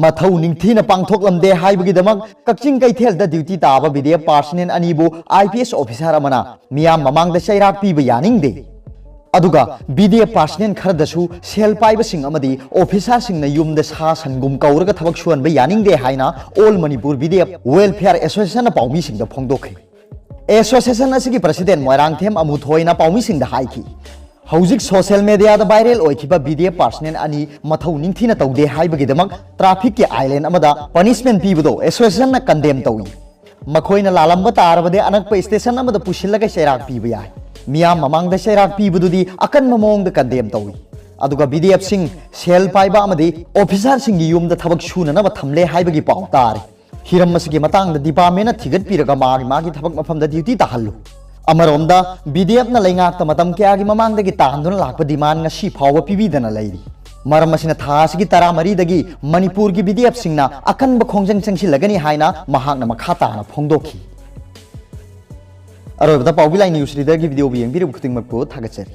मथौ निंगथीना पांथोकलमदे हाइबगिदमक Kakching कैथेलदा duty ताबा BDF पार्सनेल अनीबु IPS officer अमना मियाम ममांगदा चैराक पीबा यानिंगदे अदुगा बीडीएफ पार्सनेल खरदसु सेल पाइबसिंग अमदी ऑफिसरसिंगना युमदा सा सनगुम कौरगा थबक सुवनबा यानिंगदे हाइना all Manipur BDF welfare association पाउमीसिंगदा फोंदोखै एसोसिएशन असिगी प्रेसिडेंट मोइरांगथेम अमुथोइना पाउमीसिंगदा हाइखि हौजिक सोशल मीडिया वायरल होइखिबा बीडीएफ पार्सनेल अनि मथौ निंगथीना तौदे हाइबगिदमक ट्रैफिक के आइलैंड अमदा पनिशमेंट पीबदो एसोसिएशन कंडेम तौई मखोइना लालंबा तारबदे अनकप स्टेशन अमदा पुशिलगा चैराक पीबा याय मियाम ममांगदा चैराक पीबदुदी अकन ममोंगदा कंडेम तौई अदुगा बीडीएफ सिंग सेल पाइबा अमदी ऑफिसर सिंगी युमदा थबक सुननबा थमले हाइबगी पाउ तारे हिरम मसिगी मतांगदा डिपार्टमेंट थिगत पीरगा मागी थबक मफमदा ड्यूटी ताहल्लु अमरोमदा बीडीएफ ना लेंगाक तमतम क्यागी ममांगदगी तांदुन लाख डिमांड ngasi फाव पीबीदना लैरी मरम मसिना थासगी 13 दगी मणिपुर की बीडीएफ सिंगना अकनब खोंजंग चंगसिलगनी हाइना महाकना मखा ताना फोंदोखी अरोबदा पाउबिलाई न्यूज रीडर की वीडियो बियंग बिरु खुतिंगमकु थागचरी।